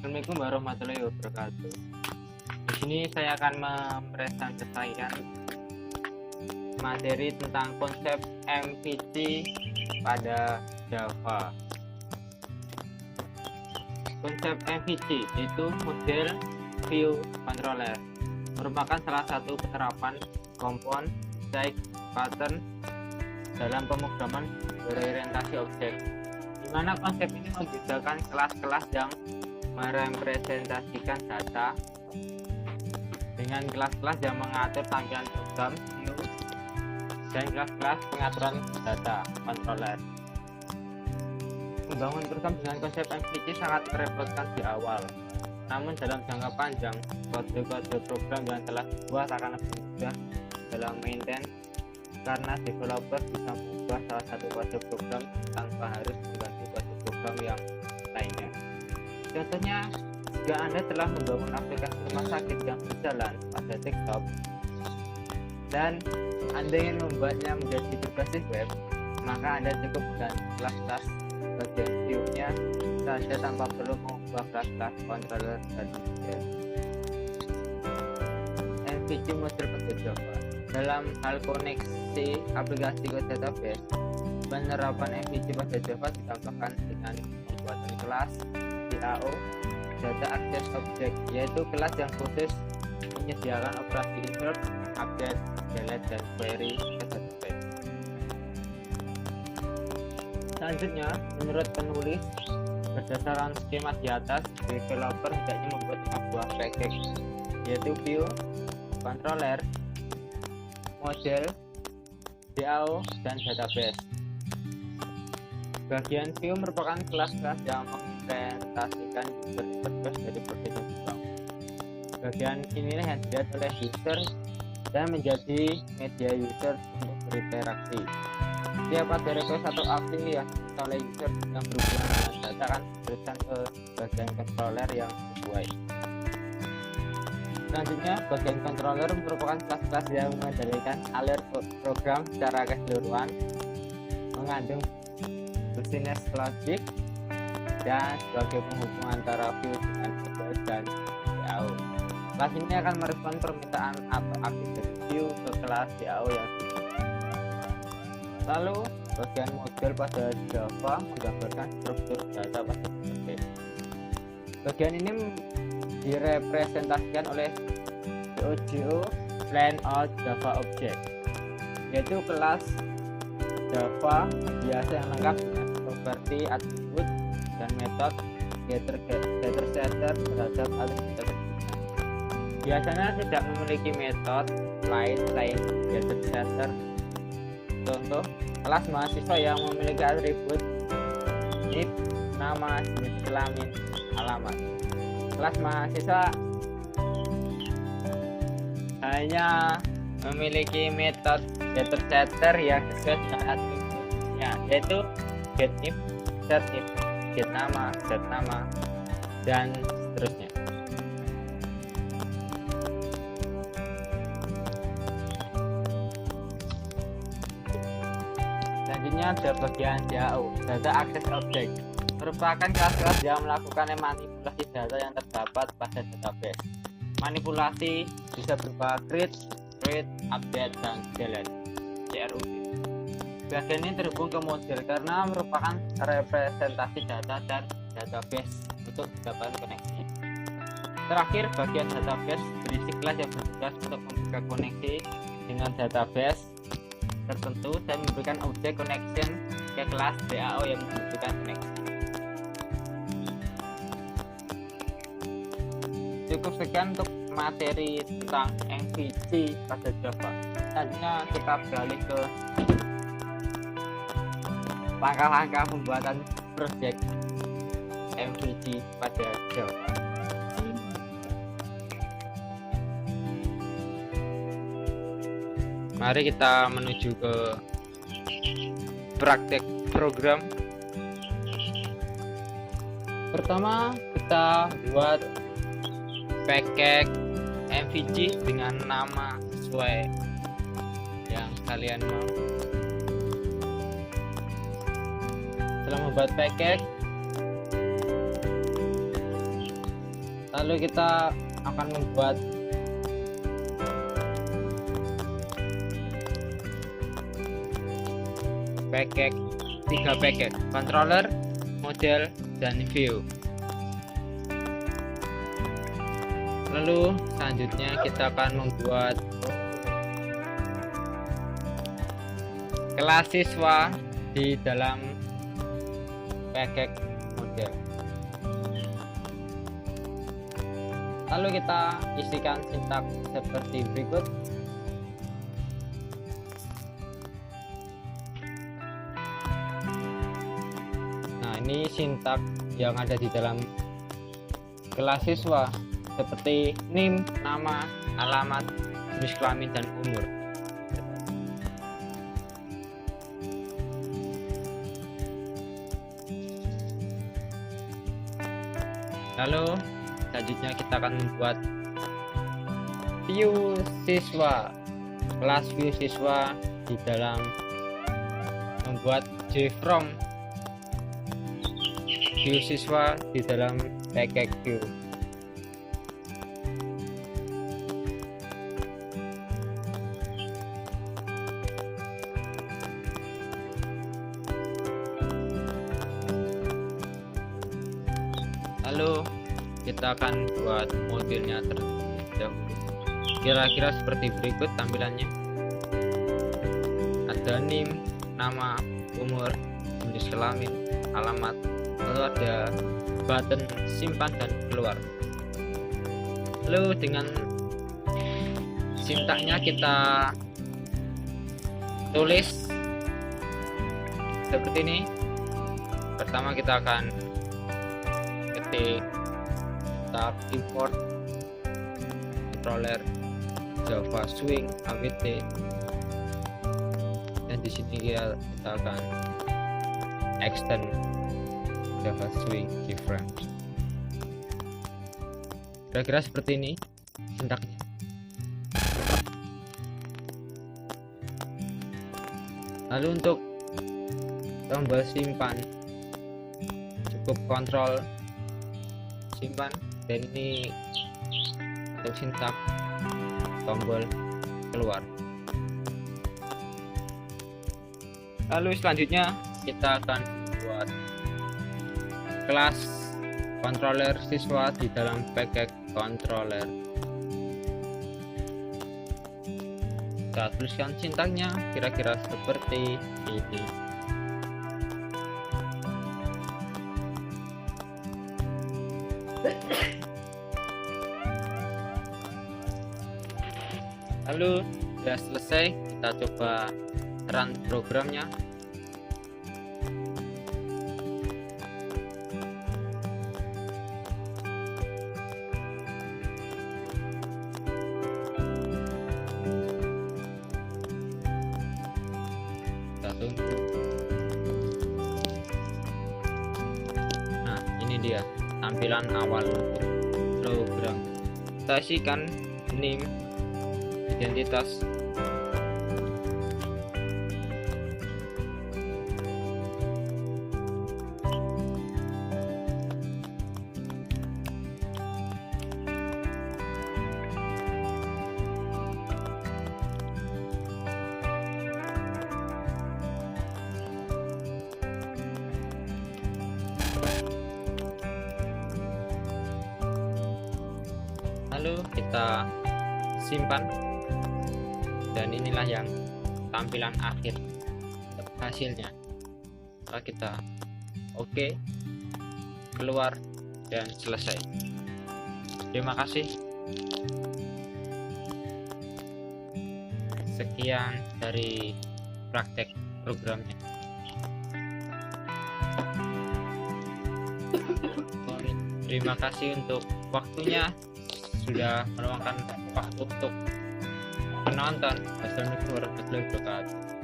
Assalamualaikum warahmatullahi wabarakatuh. Di sini saya akan mempresentasikan materi tentang konsep MVC pada Java. Konsep MVC itu model view controller, merupakan salah satu penerapan kompon stack pattern dalam pemrograman berorientasi objek, di mana konsep ini membedakan kelas-kelas yang merepresentasikan data dengan kelas-kelas yang mengatur tampilan program view dan kelas-kelas pengaturan data controller. Membangun program dengan konsep MVC sangat merepotkan di awal, namun dalam jangka panjang kode-kode program yang telah dibuat akan lebih mudah dalam maintain karena developer bisa mengubah salah satu kode program tanpa harus mengganti kode program yang lainnya. Contohnya, jika Anda telah membangun aplikasi rumah sakit yang berjalan pada desktop dan Anda ingin membuatnya menjadi berbasis web, maka Anda cukup mengganti kelas-kelas bagian view-nya saja tanpa perlu mengubah kelas-kelas controller dan model. MVC model pada Java. Dalam hal koneksi aplikasi ke database, penerapan MVC pada Java ditambahkan dengan pembuatan kelas DAO, Data Access Object, yaitu kelas yang khusus menyediakan operasi insert, update, delete, dan query ke database. Selanjutnya, menurut penulis, berdasarkan skema di atas, developer hendaknya membuat 5 buah package, yaitu view, controller, model, DAO, dan database. Bagian view merupakan kelas-kelas yang merepresentasikan user interface dari proses dibangun. Bagian inilah yang dilihat oleh user dan menjadi media user untuk berinteraksi. Setiap ada request atau aksi yang diminta oleh user yang berhubungan dengan data akan diberikan ke bagian controller yang sesuai. Selanjutnya, bagian controller merupakan kelas-kelas yang mengendalikan alur program secara keseluruhan, mengandung business logic, dan sebagai penghubung antara view dengan model dan DAO. Kelas ini akan merespon permintaan atau aktif dari view ke kelas DAO yang lalu bagian model pada Java menggambarkan struktur data pada database. Bagian ini direpresentasikan oleh POJO Plan Out Java Object, yaitu kelas Java biasa yang lengkap dengan properti, atribut, dan metode getter setter terhadap atribut tersebut. Biasanya tidak memiliki metode lain selain getter setter. Contoh, kelas mahasiswa yang memiliki atribut NIP, nama, jenis kelamin, alamat. Kelas mahasiswa hanya memiliki metode getter setter yang sesuai dengan atributnya, yaitu get NIP, set NIP, get nama, set nama, dan seterusnya. Selanjutnya ada bagian DAO, Data Access Object, merupakan kelas-kelas yang melakukan manipulasi data yang terdapat pada database. Manipulasi bisa berupa create, read, update, dan delete (CRUD). Bagian ini terhubung ke model karena merupakan representasi data dan database untuk mendapatkan koneksi. Terakhir, bagian database berisi kelas yang bertugas untuk membuka koneksi dengan database tertentu dan memberikan objek connection ke kelas DAO yang membutuhkan koneksi. Cukup sekian untuk materi tentang MVC pada Java. Selanjutnya kita beralih ke langkah-langkah pembuatan project MVC pada Java. Mari kita menuju ke praktek program. Pertama, kita buat package MVC dengan nama sesuai yang kalian mau. Setelah membuat package, Lalu kita akan membuat package, 3 package: controller, model, dan view. Lalu selanjutnya kita akan membuat kelas siswa di dalam package model. Lalu kita isikan sintaks seperti berikut. Nah, ini sintaks yang ada di dalam kelas siswa, seperti NIM, nama, alamat, jenis kelamin, dan umur. Lalu selanjutnya kita akan membuat view siswa, kelas view siswa di dalam membuat JFrom view siswa di dalam package view. Lalu kita akan buat modelnya terlebih dahulu, kira-kira seperti berikut tampilannya. Ada NIM, nama, umur, jenis kelamin, alamat, lalu ada button simpan dan keluar. Lalu dengan sintaknya kita tulis seperti ini. Pertama kita akan ketik tab import controller Java Swing awt, dan di sini kita akan extend Java Swing keyframe. Kira-kira seperti ini sintaknya. Lalu untuk tombol simpan cukup kontrol simpan, dan ini untuk sintaks tombol keluar. Lalu selanjutnya kita akan buat kelas controller siswa di dalam package controller. Kita tuliskan sintaknya kira-kira seperti ini. Lalu sudah selesai, kita coba run programnya. Kita tunggu. Nah, ini dia tampilan awal untuk program. Kita isikan NIM, identitas, lalu kita simpan, dan inilah yang tampilan akhir hasilnya. Setelah kita oke, keluar, dan selesai. Terima kasih. Sekian dari praktek programnya. Terima kasih untuk waktunya, sudah meluangkan waktu untuk menonton. Wassalamualaikum warahmatullahi wabarakatuh.